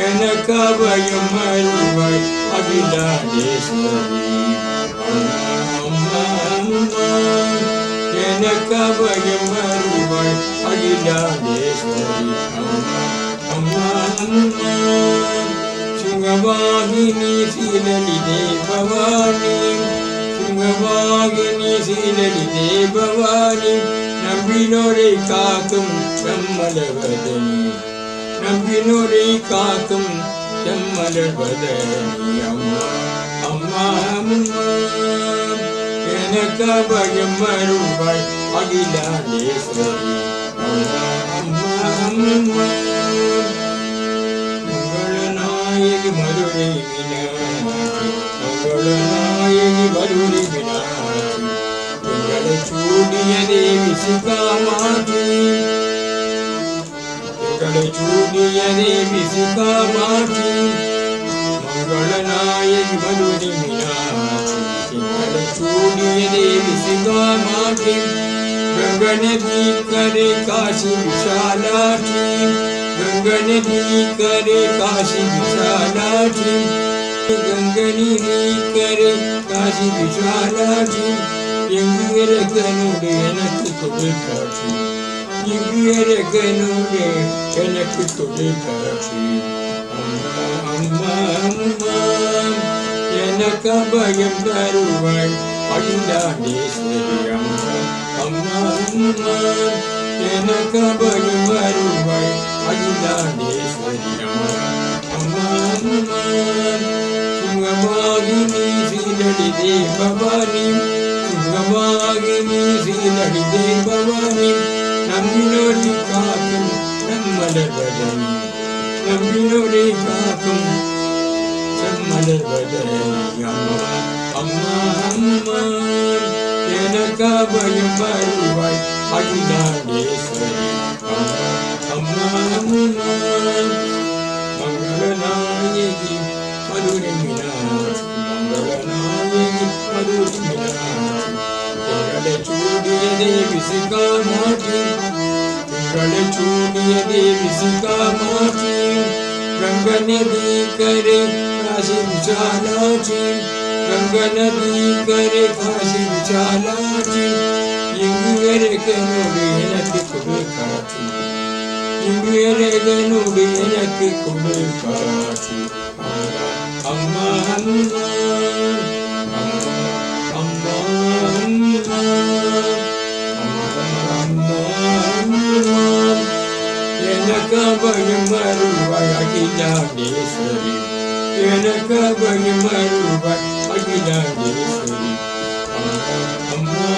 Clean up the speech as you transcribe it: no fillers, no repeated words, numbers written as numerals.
எனக்கபயம் அருள்வாய் அகிலாண்டேஸ்வரி அம்மா அம்மா எனக்கபயம் அருள்வாய் அகிலாண்டேஸ்வரி அம்மா அம்மா அம்மா சிங்கவாகினி சீலலிதே பவானி சிங்கவாகினி சீலலிதே பவானி நம்பினோரை காக்கும் செம்மலவதனி நம்பினோரை காக்கும் செம்மலவதனி அம்மா அம்மா அம்மா எனக்கபயம் அருள்வாய் அகிலாண்டேஸ்வரி அம்மா அம்மா அம்மா மங்களநாயகி மதுரை மீனாட்சி மங்களநாயகி மதுரை மீனாட்சி எங்களை சூடிய தேவி சிகாமாட்சி எங்களை சூடிய தேவி சிகாமாட்சி மங்களநாயகி மதுரை மீனாட்சி எங்களை சூடிய தேவி சிகாமாட்சி गंगनदी करे काशी विशालाक्षी गंगनदी करे काशी विशालाक्षी गंगनदी करे काशी विशालाक्षी எங்குயரகனுடைய எனக்கு தொழில் காட்சி எங்குயரகனுடைய எனக்கு தொழில் காட்சி அம்மா அம்மா அம்மா எனக்கு அபயம் தருவாய் அகிலாண்டேஸ்வரி அம்மா அம்மா அம்மா எனக்கபயம் அருள்வாய் அகிலாண்டேஸ்வரி அம்மா அம்மா அம்மா சிங்கவாகினி சீலலிதே பவானி சிங்கவாகினி சீலலிதே பவானி நம்பினோரை காக்கும் நம்மலர்வதனி நம்பினோரை காக்கும் செம்மலர்வதனி அம்மா அம்மா அம்மா எனக்கபயம் அருள்வாய் அகிலாண்டேஸ்வரி அம்மா அம்மா அம்மா மங்களநாயகி மதுரை மீனாட்சி மங்களநாயகி மதுரை மீனாட்சி எங்களை சூடிய தேவி சிகாமாட்சி எங்களை சூடிய தேவி சிகாமாட்சி गंगनदी करे काशी विशालाक्षी गंगनदी करे काशी विशालाक्षी எங்குயரகனுடைய எனக்கு கொடு காட்சி எங்குயரகனுடைய எனக்கு கொடு காட்சி அம்மா அம்மா அம்மா அம்மா அம்மா அம்மா அம்மா எனக்கபயம் அருள்வாய் அகிலாண்டேஸ்வரி எனக்கபயம் அருள்வாய் அகிலாண்டேஸ்வரி அம்மா அம்மா